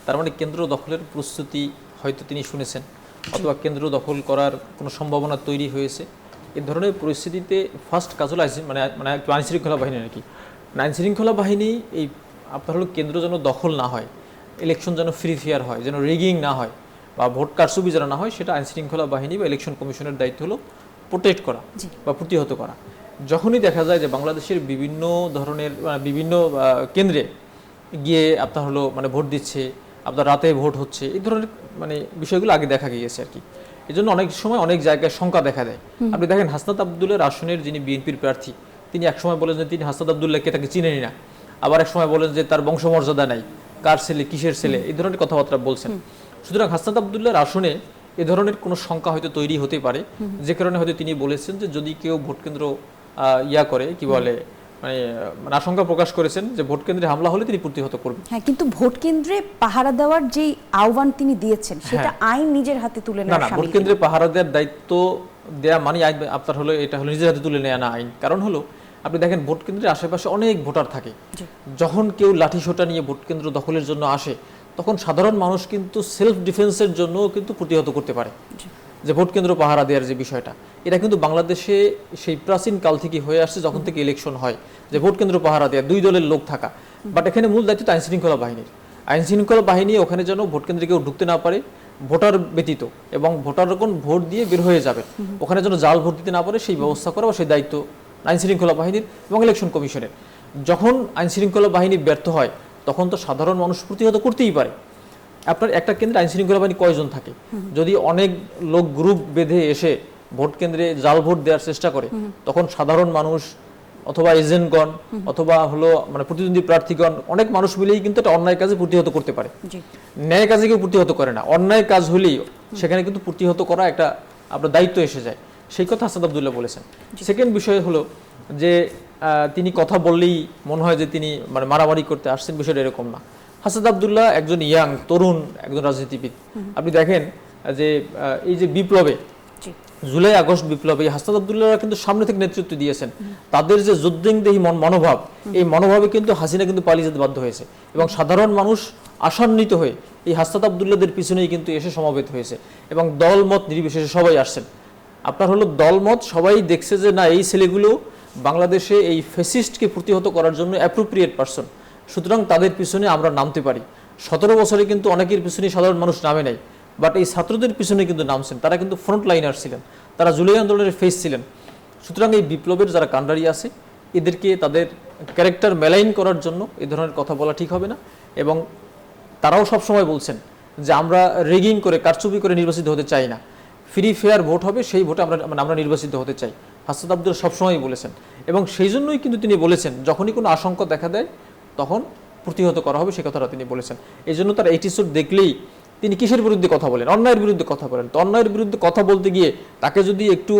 Speaker 3: তার কেন্দ্র দখলের প্রস্তুতি হয়তো তিনি শুনেছেন, অথবা কেন্দ্র দখল করার কোনো সম্ভাবনা তৈরি হয়েছে। এই ধরনের পরিস্থিতিতে ফার্স্ট কাজ হলো আইন শৃঙ্খলা বাহিনী আর কি। আইন শৃঙ্খলা বাহিনী এই আপনার হলো কেন্দ্র যেন দখল না হয়, ইলেকশন যেন ফ্রি ফেয়ার হয়, যেন রিগিং না হয় বা ভোট কারচুপি যেন না হয়, সেটা আইন শৃঙ্খলা বাহিনী বা ইলেকশন কমিশনের দায়িত্ব হলো প্রোটেক্ট করা বা প্রতিহত করা। যখনই দেখা যায় যে বাংলাদেশের বিভিন্ন ধরনের বিভিন্ন কেন্দ্রে গিয়ে আপনার হলো ভোট দিচ্ছে, আপনার রাতে ভোট হচ্ছে, এই ধরনের বিষয়গুলো আগে দেখা গিয়েছে আর কি। এই জন্য অনেক সময় অনেক জায়গায় শঙ্কা দেখা দেয়। আপনি দেখেন হাসনাত আব্দুল্লাহর আসনের যিনি বিএনপির প্রার্থী, তিনি একসময় বলেন যে তিনি হাসনাত আব্দুল্লাহকে তাকে চিনেনি না, আবার এক সময় বলেন যে তার বংশমর্যাদা নাই, কার ছেলে, কিসের ছেলে, এই ধরনের কথাবার্তা বলছেন। সুতরাং হাসনাত আবদুল্লাহর আসনে এ ধরনের কোনো শঙ্কা হয়তো তৈরি হতে পারে, যে কারণে হয়তো তিনি বলেছেন যে যদি কেউ ভোট কেন্দ্র ইয়া করে কি বলে মানে আশঙ্কা প্রকাশ করেছেন যে ভোট কেন্দ্রে হামলা হলে তিনি প্রতিহত করবেন।
Speaker 1: হ্যাঁ, কিন্তু ভোট কেন্দ্রে পাহারা দেওয়ার যে আহ্বান তিনি দিয়েছেন সেটা আইন নিজের হাতে তুলে
Speaker 3: না
Speaker 1: নেওয়া
Speaker 3: না, ভোট
Speaker 1: শামিল
Speaker 3: কেন্দ্রে পাহারা দেওয়ার দায়িত্ব দেয়া মানে আপনার হলো এটা হলো নিজের হাতে তুলে নেওয়া না আইন। কারণ হলো আপনি দেখেন ভোট কেন্দ্রের আশেপাশে অনেক ভোটার থাকে, যখন কেউ লাঠিসোঁটা নিয়ে ভোট কেন্দ্র দখলের জন্য আসে তখন সাধারণ মানুষ কিন্তু সেলফ ডিফেন্সের জন্য কিন্তু প্রতিহত করতে পারে। যে ভোট কেন্দ্র পাহারা দেওয়ার যে বিষয়টা, এটা কিন্তু বাংলাদেশে সেই প্রাচীন কাল থেকে হয়ে আসছে, যখন থেকে ইলেকশন হয় যে ভোট কেন্দ্র পাহারা দেওয়া, দুই দলের লোক থাকা। বাট এখানে মূল দায়িত্ব আইন শৃঙ্খলা বাহিনীর। আইন শৃঙ্খলা বাহিনী ওখানে যেন ভোট কেন্দ্রে কেউ ঢুকতে না পারে ভোটার ব্যতীত, এবং ভোটারগণ ভোট দিয়ে বের হয়ে যাবে, ওখানে যেন জাল ভোট দিতে না পারে সেই ব্যবস্থা করা বা সেই দায়িত্ব আইন শৃঙ্খলা বাহিনীর এবং ইলেকশন কমিশনের। যখন আইন শৃঙ্খলা বাহিনী ব্যর্থ হয় তখন তো সাধারণ মানুষ প্রতিহত করতেই পারে। আপনার একটা কেন্দ্রে আইন শৃঙ্খলা বাহিনী কয়জন থাকে? যদি অনেক লোক গ্রুপ বেঁধে এসে ভোট কেন্দ্রে জাল ভোট দেওয়ার চেষ্টা করে, তখন সাধারণ মানুষ অথবা এজেন্টগণ অথবা হলো মানে প্রতিদ্বন্দ্বী প্রার্থীগণ অনেক মানুষ মিলেই কিন্তু একটা অন্যায় কাজে প্রতিহত করতে পারে। ন্যায় কাজে কেউ প্রতিহত করে না, অন্যায় কাজ হলেই সেখানে কিন্তু প্রতিহত করা একটা আপনার দায়িত্ব এসে যায়। সেই কথা হাসনাত আবদুল্লাহ বলেছেন। সেকেন্ড বিষয় হলো যে তিনি কথা বললেই মনে হয় যে তিনি মানে মারামারি করতে আসছেন, বিষয়টা এরকম না। হাসনাত আবদুল্লাহ একজন ইয়াং তরুণ একজন রাজনীতিবিদ। আপনি দেখেন যে এই যে বিপ্লবে, জুলাই আগস্ট বিপ্লবে হাসনাত আবদুল্লাহরা কিন্তু সামনে থেকে নেতৃত্ব দিয়েছেন। তাদের যে যুদ্ধংদেহী মনোভাব, এই মনোভাবে কিন্তু হাসিনা কিন্তু পালিয়ে যেতে বাধ্য হয়েছে, এবং সাধারণ মানুষ আশান্বিত হয়ে এই হাসনাত আবদুল্লাহদের পিছনেই কিন্তু এসে সমবেত হয়েছে, এবং দলমত নির্বিশেষে সবাই আসছেন। আপনার হলো দলমত সবাই দেখছে যে না, এই ছেলেগুলো বাংলাদেশে এই ফ্যাসিস্টকে প্রতিহত করার জন্য অ্যাপ্রোপ্রিয়েট পারসন, সুতরাং তাদের পিছনে আমরা নামতে পারি। 17 বছরে কিন্তু অনেকের পিছনে সাধারণ মানুষ নামে নাই, বাট এই ছাত্রদের পিছনে কিন্তু নামছেন। তারা কিন্তু ফ্রন্ট লাইনার ছিলেন, তারা জুলাই আন্দোলনের ফেস ছিলেন। সুতরাং এই বিপ্লবের যারা কাণ্ডারি আছে এদেরকে তাদের ক্যারেক্টার মেলাইন করার জন্য এই ধরনের কথা বলা ঠিক হবে না। এবং তারাও সবসময় বলছেন যে আমরা রেগিং করে কারচুপি করে নির্বাচিত হতে চাই না, ফ্রি ফেয়ার ভোট হবে, সেই ভোটে আমরা নির্বাচিত হতে চাই। হাসনাত আবদুল্লাহ সবসময়ই বলেছেন, এবং সেই জন্যই কিন্তু তিনি বলেছেন যখনই কোনো আশঙ্কা দেখা দেয় তখন প্রতিহত করা হবে, সে কথাটা তিনি বলেছেন। এই জন্য তার অ্যাটিটিউড দেখলেই তিনি কিসের বিরুদ্ধে কথা বলেন? অন্যায়ের বিরুদ্ধে কথা বলেন। তো অন্যায়ের বিরুদ্ধে কথা বলতে গিয়ে তাকে যদি একটু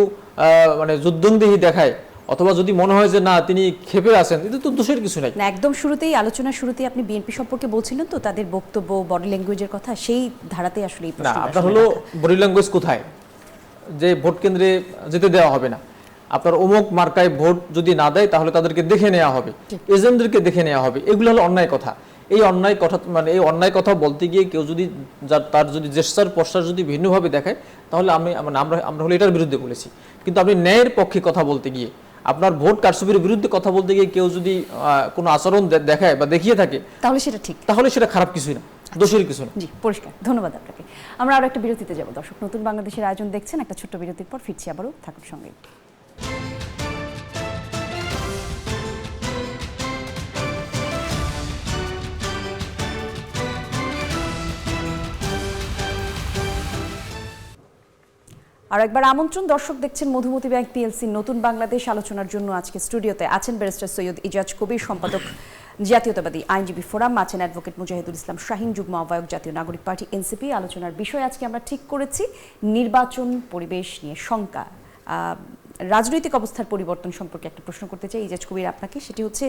Speaker 3: মানে যুদ্ধংদেহী দেখায়, অথবা যদি মনে হয় যে না তিনি ক্ষেপে আছেন, এটা তো দোষের কিছু নাই।
Speaker 1: না, একদম শুরুতেই আলোচনার শুরুতেই আপনি বিএনপি সম্পর্কে বলছিলেন তো, তাদের বক্তব্য, বডি ল্যাঙ্গুয়েজের কথা, সেই ধারাতে আসলে এই
Speaker 3: না,
Speaker 1: প্রশ্নটা
Speaker 3: আপনার
Speaker 1: আসলে
Speaker 3: হলো
Speaker 1: রাখা।
Speaker 3: বডি ল্যাঙ্গুয়েজ কোথায় যে ভোট কেন্দ্রে যেতে দেওয়া হবে না, আপনার অমুক মার্কায় ভোট যদি না দেয় তাহলে তাদেরকে দেখে নেওয়া হবে, এজেন্টদেরকে দেখে নেওয়া হবে, এগুলো হলো অন্যায় কথা। এই অন্যায় কথা মানে এই অন্যায় কথা বলতে গিয়ে কেউ যদি তার যদি জেস্টার পশ্চার যদি ভিন্নভাবে দেখায়, তাহলে আমরা হলো এটার বিরুদ্ধে বলেছি। কিন্তু আপনি ন্যায়ের পক্ষে কথা বলতে গিয়ে, আপনার ভোট কারচুপির বিরুদ্ধে কথা বলতে গিয়ে কেউ যদি কোনো আচরণ দেখায় বা দেখিয়ে থাকে,
Speaker 1: তাহলে সেটা ঠিক,
Speaker 3: তাহলে সেটা খারাপ কিছুই না, দোষের কিছু না।
Speaker 1: জি, পরিষ্কার। ধন্যবাদ আপনাকে। আমরা আরো একটা বিরতিতে যাব। দর্শক, নতুন বাংলাদেশের আয়োজন দেখছেন, একটা ছোট্ট বিরতির পর ফিরছি আবারও, থাকুন সঙ্গে। আর একবার আমন্ত্রণ, দর্শক দেখছেন মধুমতি ব্যাংক পিএলসি নতুন বাংলাদেশ। আলোচনার জন্য আজকে স্টুডিওতে আছেন ব্যারিস্টার সৈয়দ ইজাজ কবির, সম্পাদক জাতীয়তাবাদী আইনজীবী ফোরাম, আছেন অ্যাডভোকেট মুজাহিদুল ইসলাম শাহীন, যুগ্ম আহ্বায়ক জাতীয় নাগরিক পার্টি এনসিপি। আলোচনার বিষয় আজকে আমরা ঠিক করেছি নির্বাচন পরিবেশ নিয়ে শঙ্কা, রাজনৈতিক অবস্থার পরিবর্তন সম্পর্কে একটা প্রশ্ন করতে চাই ইজাজ কবির আপনাকে। সেটি হচ্ছে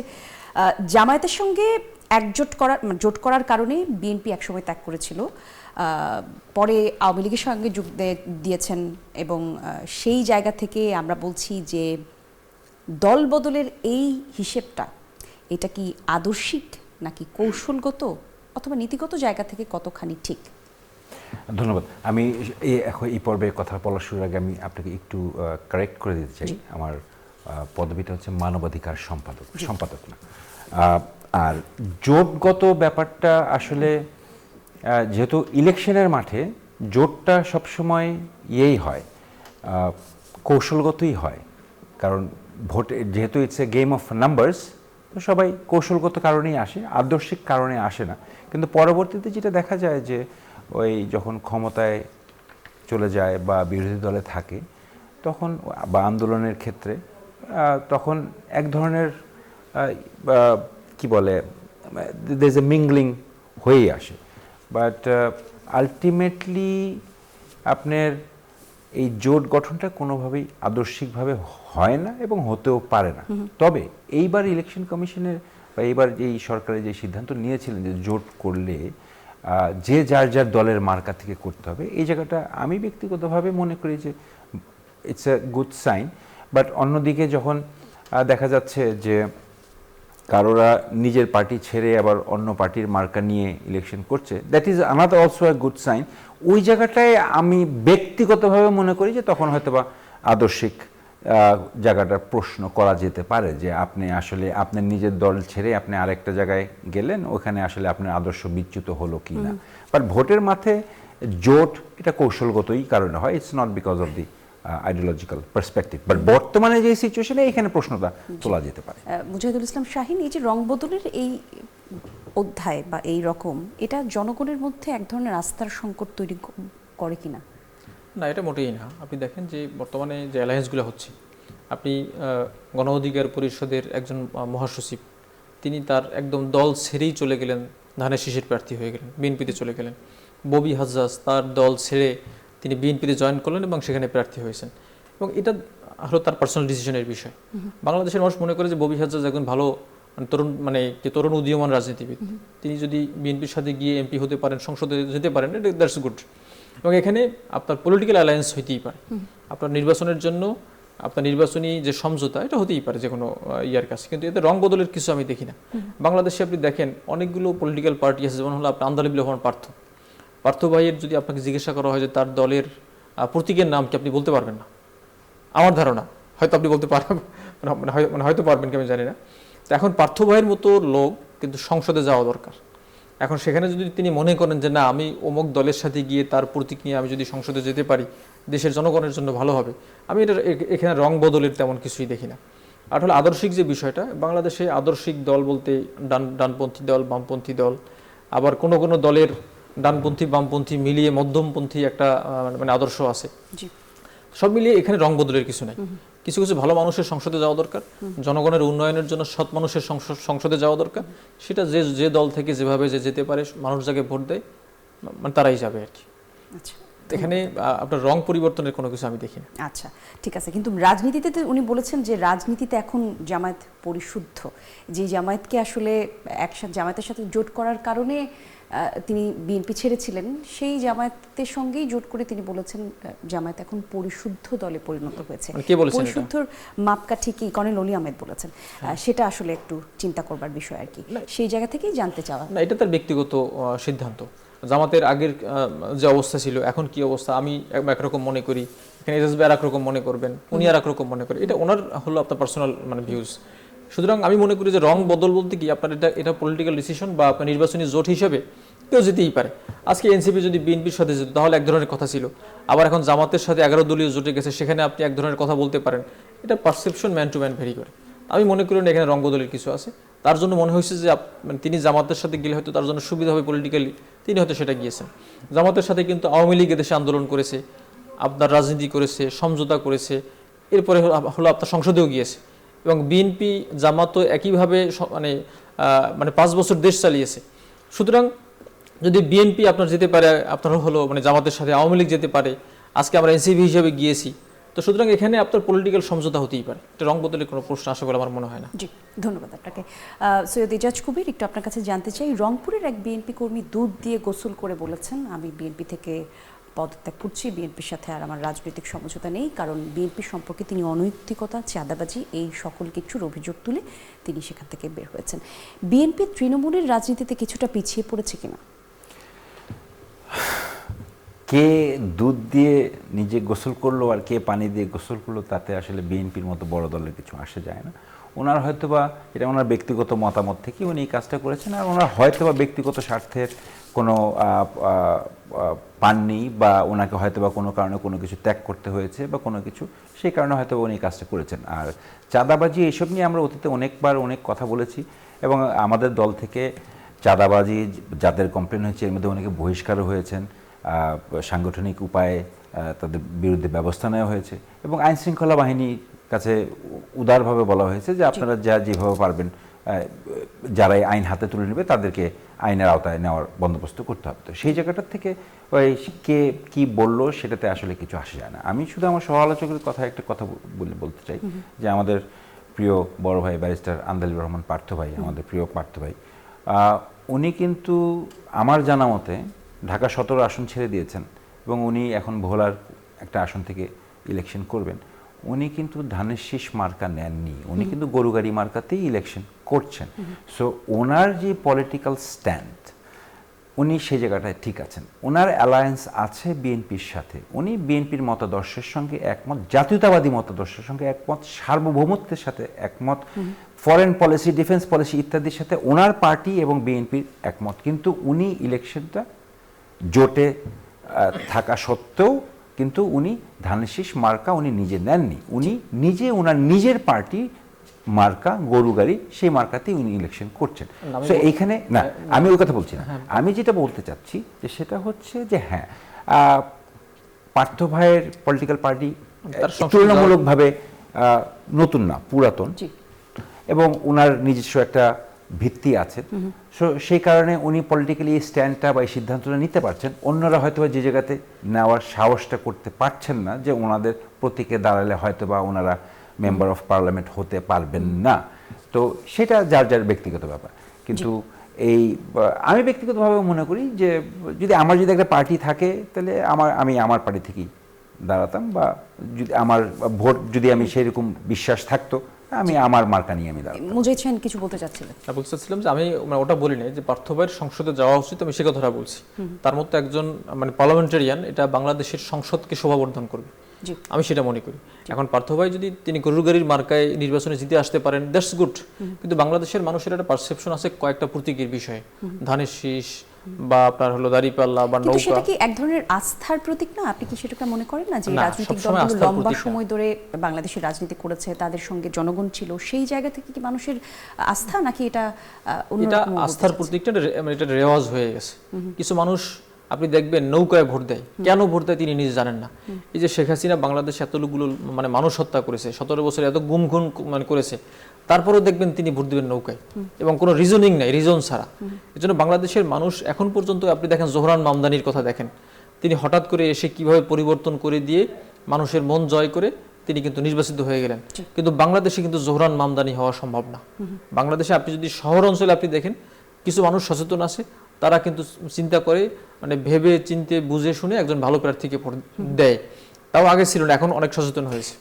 Speaker 1: জামায়াতের সঙ্গে জোট করার কারণে বিএনপি একসময় ত্যাগ করেছিল, পরে আওয়ামী লীগের সঙ্গে যোগ দিয়েছেন, এবং সেই জায়গা থেকে আমরা বলছি যে দল বদলের এই হিসেবটা, এটা কি আদর্শিক নাকি কৌশলগত অথবা নীতিগত জায়গা থেকে কতখানি ঠিক?
Speaker 2: ধন্যবাদ। আমি এই পর্বে কথা বলার শুরুর আগে আমি আপনাকে একটু কারেক্ট করে দিতে চাই। আমার পদবিটা হচ্ছে মানবাধিকার সম্পাদক না। আর জোটগত ব্যাপারটা আসলে যেহেতু ইলেকশনের মাঠে জোটটা সবসময় হয়, কৌশলগতই হয়। কারণ ভোট যেহেতু it's a game of numbers, তো সবাই কৌশলগত কারণেই আসে, আদর্শিক কারণে আসে না। কিন্তু পরবর্তীতে যেটা দেখা যায় যে ওই যখন ক্ষমতায় চলে যায় বা বিরোধী দলে থাকে তখন, বা আন্দোলনের ক্ষেত্রে, তখন এক ধরনের কি বলে, দের ইজ এ মিংলিং হয়েই আসে। বাট আলটিমেটলি আপনার এই জোট গঠনটা কোনোভাবেই আদর্শিকভাবে হয় না এবং হতেও পারে না। তবে এইবার ইলেকশন কমিশনের বা এইবার এই সরকারের যে সিদ্ধান্ত নিয়েছিলেন যে জোট করলে যে যার যার দলের মার্কা থেকে করতে হবে, এই জায়গাটা আমি ব্যক্তিগতভাবে মনে করি যে it's a good sign. But অন্যদিকে যখন দেখা যাচ্ছে যে কারোরা নিজের পার্টি ছেড়ে আবার অন্য পার্টির মার্কা নিয়ে ইলেকশন করছে, that is another also a good sign. ওই জায়গাটায় আমি ব্যক্তিগতভাবে মনে করি যে তখন হয়তো বা আদর্শিক জায়গাটার প্রশ্ন করা যেতে পারে যে আপনি আসলে আপনার নিজের দল ছেড়ে আপনি আরেকটা জায়গায় গেলেন, ওখানে আসলে আপনার আদর্শ বিচ্যুত হলো কি না। বাট ভোটের মাঠে জোট এটা কৌশলগতই কারণে হয়, it's not because of the ideological perspective. But বর্তমানে যে সিচুয়েশনে এখানে প্রশ্নটা তোলা যেতে পারে।
Speaker 1: মুজাহিদুল ইসলাম শাহীন, এই যে রং বদলের এই অধ্যায় বা এই রকম, এটা জনগণের মধ্যে এক ধরনের আস্থার সংকট তৈরি করে কিনা?
Speaker 3: না, এটা মোটেই না। আপনি দেখেন যে বর্তমানে যে অ্যালায়েন্সগুলো হচ্ছে, আপনি গণ অধিকার পরিষদের একজন মহাসচিব, তিনি তার একদম দল ছেড়েই চলে গেলেন, ধানের শীষের প্রার্থী হয়ে গেলেন, বিএনপিতে চলে গেলেন। ববি হাজ্জাজ তার দল ছেড়ে তিনি বিএনপিতে জয়েন করলেন এবং সেখানে প্রার্থী হয়েছেন, এবং এটা হলো তার পার্সোনাল ডিসিশনের বিষয়। বাংলাদেশের মানুষ মনে করে যে ববি হাজ্জাজ একজন ভালো তরুণ উদীয়মান রাজনীতিবিদ, তিনি যদি বিএনপির সাথে গিয়ে এমপি হতে পারেন, সংসদে যেতে পারেন, দ্যাটস গুড। এবং এখানে আপনার পলিটিক্যাল অ্যালায়েন্স হইতেই পারে, আপনার নির্বাচনের জন্য আপনার নির্বাচনী যে সমঝোতা, এটা হতেই পারে যে কোনো ইয়ার কাছে, কিন্তু এতে রং বদলের কিছু আমি দেখি না। বাংলাদেশে আপনি দেখেন অনেকগুলো পলিটিক্যাল পার্টি আছে, যেমন হলো আপনার আন্দালিবুল রহমান পার্থ ভাইয়ের যদি আপনাকে জিজ্ঞাসা করা হয় যে তার দলের প্রতীকের নাম কি, আপনি বলতে পারবেন না। আমার ধারণা হয়তো আপনি বলতে পারবেন, মানে হয়তো পারবেন কি আমি জানি না। তো এখন পার্থ ভাইয়ের মতো লোক কিন্তু সংসদে যাওয়া দরকার। এখন সেখানে যদি তিনি মনে করেন যে না, আমি অমুক দলের সাথে গিয়ে তার প্রতীক নিয়ে আমি যদি সংসদে যেতে পারি, দেশের জনগণের জন্য ভালো হবে, আমি এটা এখানে রং বদলের তেমন কিছুই দেখি না। আর হলো আদর্শিক যে বিষয়টা, বাংলাদেশে আদর্শিক দল বলতে ডানপন্থী দল, বামপন্থী দল, আবার কোনো কোনো দলের ডানপন্থী বামপন্থী মিলিয়ে মধ্যমপন্থী একটা মানে আদর্শ আছে। সব মিলিয়ে এখানে রং বদলের কিছু নাই। কিছু কিছু ভালো মানুষের সংসদে যাওয়া দরকার, জনগণের উন্নয়নের জন্য সৎ মানুষের সংসদে যাওয়া দরকার। সেটা যে দল থেকে যেভাবে যে যেতে পারে, মানুষ যাকে ভোট দেয় মানে তারাই যাবে আর কি।
Speaker 1: আচ্ছা,
Speaker 3: এখানে আপনার রং পরিবর্তনের কোনো কিছু আমি দেখি না।
Speaker 1: আচ্ছা, ঠিক আছে। কিন্তু রাজনীতিতে উনি বলেছেন যে রাজনীতিতে এখন জামায়াত পরিশুদ্ধ, যে জামায়াতকে আসলে একসাথে জামায়াতের সাথে জোট করার কারণে তিনি বিএনপি ছেড়েছিলেন, সেই জামায়াতের সঙ্গেই জোট করে তিনি বলেছেন জামায়াত এখন পরিশুদ্ধ দলে পরিণত হয়েছে। পরিশুদ্ধর মাপকাঠি কি কর্নেল অলি আহমেদ বলেছেন, সেটা আসলে একটু চিন্তা করবার বিষয় আর কি, সেই জায়গা থেকেই জানতে চাওয়া।
Speaker 3: না, এটা তার ব্যক্তিগত সিদ্ধান্ত। জামাতের আগের যে অবস্থা ছিল, এখন কি অবস্থা, আমি একরকম মনে করি, এখানে এসএসবি আর একরকম মনে করবেন, উনি আর একরকম মনে করেন, এটা ওনার হলো আপনার পার্সোনাল মানে ভিউজ। সুতরাং আমি মনে করি যে রং বদল বলতে কি, আপনার এটা পলিটিক্যাল ডিসিশন বা আপনার নির্বাচনী জোট হিসেবে কেউ যেতেই পারে। আজকে এনসিপি যদি বিএনপির সাথে যেত তাহলে এক ধরনের কথা ছিল, আবার এখন জামাতের সাথে 11 দলীয় জোটে গেছে, সেখানে আপনি এক ধরনের কথা বলতে পারেন। এটা perception man to man very করে। আমি মনে করি না এখানে রং বদলের কিছু আছে। তার জন্য মনে হয়েছে যে মানে তিনি জামাতের সাথে গেলে হয়তো তার জন্য সুবিধা হবে পলিটিক্যালি, তিনি হয়তো সেটা গিয়েছেন। জামাতের সাথে কিন্তু আওয়ামী লীগ দেশে আন্দোলন করেছে, আপনার রাজনীতি করেছে, সমঝোতা করেছে, এরপরে হলো আপনার সংসদেও গিয়েছে, এবং বিএনপি জামাতও একইভাবে মানে 5 বছর দেশ চালিয়েছে। সুতরাং যদি বিএনপি আপনার যেতে পারে, আপনার হলো মানে জামাতের সাথে আওয়ামী লীগ যেতে পারে, আজকে আমরা এনসিপি হিসেবে গিয়েছি, তো সুতরাং এখানে আপনার পলিটিক্যাল সমঝোতা হতেই পারে। এটা রং বদলের কোনো প্রশ্ন আসে বলে আমার মনে হয় না।
Speaker 1: জি, ধন্যবাদ আপনাকে। সৈয়দ এজাজ কবির, একটু আপনার কাছে জানতে চাই, রংপুরের এক বিএনপি কর্মী দুধ দিয়ে গোসল করে বলেছেন আমি বিএনপি থেকে পদত্যাগ করছি, বিএনপির সাথে আর আমার রাজনৈতিক সমঝোতা নেই, কারণ বিএনপি সম্পর্কে তিনি অনৈতিকতা, চাঁদাবাজি এই সকল কিছুর অভিযোগ তুলে তিনি সেখান থেকে বের হয়েছেন। বিএনপি তৃণমূলের রাজনীতিতে কিছুটা পিছিয়ে পড়েছে কিনা?
Speaker 2: কে দুধ দিয়ে নিজে গোসল করলো আর কে পানি দিয়ে গোসল করলো, তাতে আসলে বিএনপির মতো বড় দলের কিছু আসে যায় না। ওনার হয়তোবা এটা ওনার ব্যক্তিগত মতামত থেকে উনি এই কাজটা করেছেন, আর ওনার হয়তোবা ব্যক্তিগত স্বার্থের কোনো পাননি, বা ওনাকে হয়তোবা কোনো কারণে কোনো কিছু ত্যাগ করতে হয়েছে বা কোনো কিছু, সেই কারণে হয়তো উনি এই কাজটা করেছেন। আর চাঁদাবাজি এইসব নিয়ে আমরা অতীতে অনেকবার অনেক কথা বলেছি, এবং আমাদের দল থেকে চাঁদাবাজি যাদের কমপ্লেন হয়েছে এর মধ্যে অনেকে বহিষ্কারও হয়েছেন, সাংগঠনিক উপায়ে তাদের বিরুদ্ধে ব্যবস্থা নেওয়া হয়েছে, এবং আইনশৃঙ্খলা বাহিনীর কাছে উদারভাবে বলা হয়েছে যে আপনারা যেভাবে পারবেন যারাই আইন হাতে তুলে নেবে তাদেরকে আইনের আওতায় নেওয়ার বন্দোবস্ত করতে হবে। তো সেই জায়গাটার থেকে ওই কে কি বললো সেটাতে আসলে কিছু আসে যায় না। আমি শুধু আমার সহ-আলোচকের কথা একটা কথা বলতে চাই যে আমাদের প্রিয় বড় ভাই ব্যারিস্টার আন্দালিব রহমান পার্থ ভাই, আমাদের প্রিয় পার্থ ভাই, উনি কিন্তু আমার জানা মতে ঢাকা 17 আসন ছেড়ে দিয়েছেন এবং উনি এখন ভোলার একটা আসন থেকে ইলেকশন করবেন। উনি কিন্তু ধানের শীষ মার্কা নেননি, উনি কিন্তু গরুগাড়ি মার্কাতেই ইলেকশন করছেন। সো ওনার যে পলিটিক্যাল স্ট্যান্ড, উনি সেই জায়গাটায় ঠিক আছেন। ওনার অ্যালায়েন্স আছে বিএনপির সাথে, উনি বিএনপির মতাদর্শের সঙ্গে একমত, জাতীয়তাবাদী মতাদর্শের সঙ্গে একমত, সার্বভৌমত্বের সাথে একমত, ফরেন পলিসি, ডিফেন্স পলিসি ইত্যাদির সাথে ওনার পার্টি এবং বিএনপির একমত। কিন্তু উনি ইলেকশনটা জোটে থাকা সত্ত্বেও কিন্তু উনি ধানের শীষ মার্কা উনি নিজে নেননি, উনি নিজে ওনার নিজের পার্টি মার্কা গরু গাড়ি, সেই মার্কাতেই উনি ইলেকশন করছেন। তো এইখানে না, আমি ওই কথা বলছি না, আমি যেটা বলতে চাচ্ছি যে সেটা হচ্ছে যে হ্যাঁ, পার্থ ভাইয়ের পলিটিক্যাল পার্টি তুলনামূলকভাবে নতুন না, পুরাতন, এবং ওনার নিজস্ব একটা ভিত্তি আছে। সো সেই কারণে উনি পলিটিক্যালি এই স্ট্যান্ডটা বা এই সিদ্ধান্তটা নিতে পারছেন। অন্যরা হয়তো যে জায়গাতে নেওয়ার সাহসটা করতে পারছেন না, যে ওনাদের প্রতীকে দাঁড়ালে হয়তো বা ওনারা মেম্বার অফ পার্লামেন্ট হতে পারবেন না, তো সেটা যার যার ব্যক্তিগত ব্যাপার। কিন্তু এই আমি ব্যক্তিগতভাবে মনে করি যে যদি আমার যদি একটা পার্টি থাকে তাহলে আমি আমার পার্টি থেকেই দাঁড়াতাম, বা যদি আমার ভোট যদি আমি সেরকম বিশ্বাস থাকতো আমি আমার মার্কা নিয়ে আমি দাঁড়াতাম।
Speaker 1: মুজাহিদ হোসেন কিছু বলতে চাচ্ছিলেন?
Speaker 3: বলতে চাচ্ছিলাম যে আমি ওটা বলি না যে পার্থ ভাইয়ের সংসদে যাওয়া উচিত, আমি সে কথাটা বলছি। তার মতো একজন মানে পার্লামেন্টারিয়ান এটা বাংলাদেশের সংসদকে শোভাবর্ধন করবে, আমি সেটা মনে করি। এখন পার্থ ভাই যদি তিনি গরুর গাড়ির মার্কায় নির্বাচনে জিতে আসতে পারেন, দ্যাটস গুড। কিন্তু বাংলাদেশের মানুষের একটা পারসেপশন আছে কয়েকটা প্রতীকের বিষয়ে, ধানের শীষ বা আপনার হলো দাঁড়িপাল্লা বা নৌকা।
Speaker 1: সেটা কি এক ধরনের আস্থার প্রতীক না? আপনি কি সেটা মনে করেন না যে রাজনৈতিক দলগুলো লম্বা সময় ধরে বাংলাদেশের রাজনীতি করেছে, তাদের সঙ্গে জনগণ ছিল, সেই জায়গা থেকে কি মানুষের আস্থা, নাকি এটা
Speaker 3: আস্থার প্রতীকটা এটা রেওয়াজ হয়ে গেছে? কিছু মানুষ আপনি দেখবেন নৌকায় ভোট দেয়, কেন ভোট দেয় তিনি নিজে জানেন না। এই যে শেখ হাসিনা বাংলাদেশে এতগুলো মানে মানুষ হত্যা করেছে, 17 বছরে এত গুম খুন মানে করেছে, তারপরেও দেখবেন তিনি ভোট দিবেন নৌকায়, এবং কোনো রিজনিং নাই, রিজন ছাড়া। এই জন্য বাংলাদেশের মানুষ এখন পর্যন্ত আপনি দেখেন জোহরান মামদানির কথা দেখেন, তিনি হঠাৎ করে এসে কিভাবে পরিবর্তন করে দিয়ে মানুষের মন জয় করে তিনি কিন্তু নির্বাচিত হয়ে গেলেন। কিন্তু বাংলাদেশে কিন্তু জোহরান মামদানি হওয়া সম্ভব না। বাংলাদেশে আপনি যদি শহর অঞ্চলে আপনি দেখেন, কিছু মানুষ সচেতন আছে, তারা কিন্তু চিন্তা করে মানে ভেবে চিন্তে বুঝে শুনে একজন ভালো প্রার্থীকে ভোট দেয়। তাও আগে ছিল না, এখন অনেক সচেতন হয়েছে।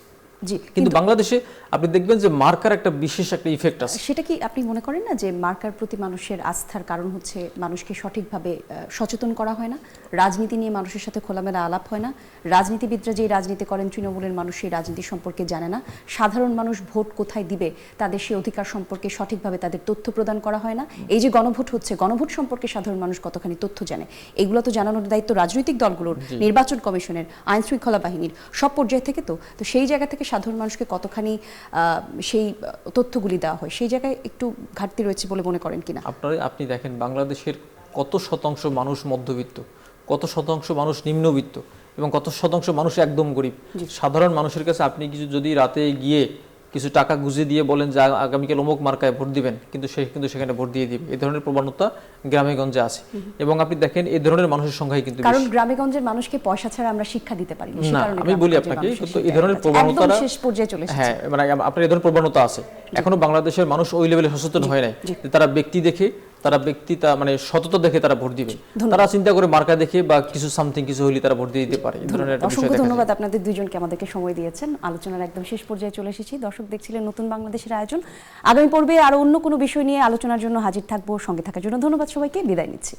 Speaker 3: কিন্তু বাংলাদেশে আপনি দেখবেন যে মার্কার একটা বিশেষ একটা ইফেক্ট আছে।
Speaker 1: সেটা কি আপনি মনে করেন না যে মার্কার প্রতি মানুষের আস্থার কারণ হচ্ছে মানুষকে সঠিকভাবে সচেতন করা হয় না, রাজনীতি নিয়ে মানুষের সাথে খোলামেলা আলাপ হয় না, রাজনীতিবিদরা যে রাজনীতি করেন তৃণমূলের মানুষ সেই রাজনীতি সম্পর্কে জানে না, সাধারণ মানুষ ভোট কোথায় দিবে তাদের সেই অধিকার সম্পর্কে সঠিকভাবে তাদের তথ্য প্রদান করা হয় না। এই যে গণভোট হচ্ছে, গণভোট সম্পর্কে সাধারণ মানুষ কতখানি তথ্য জানে, এগুলো তো জানানোর দায়িত্ব রাজনৈতিক দলগুলোর, নির্বাচন কমিশনের, আইন শৃঙ্খলা বাহিনীর, সব পর্যায়ে থেকে। তো সেই জায়গা থেকে সাধারণ মানুষকে কতখানি সেই তথ্যগুলি দেওয়া হয়, সেই জায়গায় একটু ঘাটতি রয়েছে বলে মনে করেন কিনা?
Speaker 3: আপনি দেখেন বাংলাদেশের কত শতাংশ মানুষ মধ্যবিত্ত, কত শতাংশ মানুষ নিম্নবিত্ত, এবং কত শতাংশ মানুষ একদম গরিব। সাধারণ মানুষের কাছে আপনি কিছু যদি রাতে গিয়ে কিছু টাকা গুঁজে দিয়ে বলেন যে আগামীকাল অমুক মার্কায় ভোট দিবেন, কিন্তু সে কিন্তু সেখানে ভোট দিয়ে দিবে। এই ধরনের প্রবণতা গ্রামে গঞ্জে আছে, এবং আপনি দেখেন এই ধরনের মানুষের সংখ্যাই কিন্তু,
Speaker 1: কারণ গ্রামে গঞ্জের মানুষকে পয়সা ছাড়া আমরা শিক্ষা দিতে পারি না।
Speaker 3: আমি বলি আপনাকে, কিন্তু এই ধরনের প্রবণতা
Speaker 1: শেষ পর্যায়ে চলে এসেছে।
Speaker 3: হ্যাঁ, মানে আপনার এই ধরনের প্রবণতা আছে। এখনো বাংলাদেশের মানুষ ওই লেভেলে সচেতন হয় নাই, তারা ব্যক্তি দেখে, তারা ব্যক্তিতা মানে সততা দেখে তারা ভোট দিবে, তারা চিন্তা করে মার্কা দেখে বা কিছু সামথিং কিছু হইলে তারা ভোট দিয়ে দিতে পারে। এই ধরনের একটা বিষয়।
Speaker 1: অসংখ্য ধন্যবাদ আপনাদের দুইজনকে আমাদেরকে সময় দিয়েছেন। আলোচনার একদম শেষ পর্যায়ে চলে এসেছি। দর্শক দেখছিলেন নতুন বাংলাদেশের আয়োজন। আগামী পর্বে আরো অন্য কোনো বিষয় নিয়ে আলোচনার জন্য হাজির থাকবো। সঙ্গে থাকার জন্য ধন্যবাদ সবাইকে। বিদায় নিচ্ছি।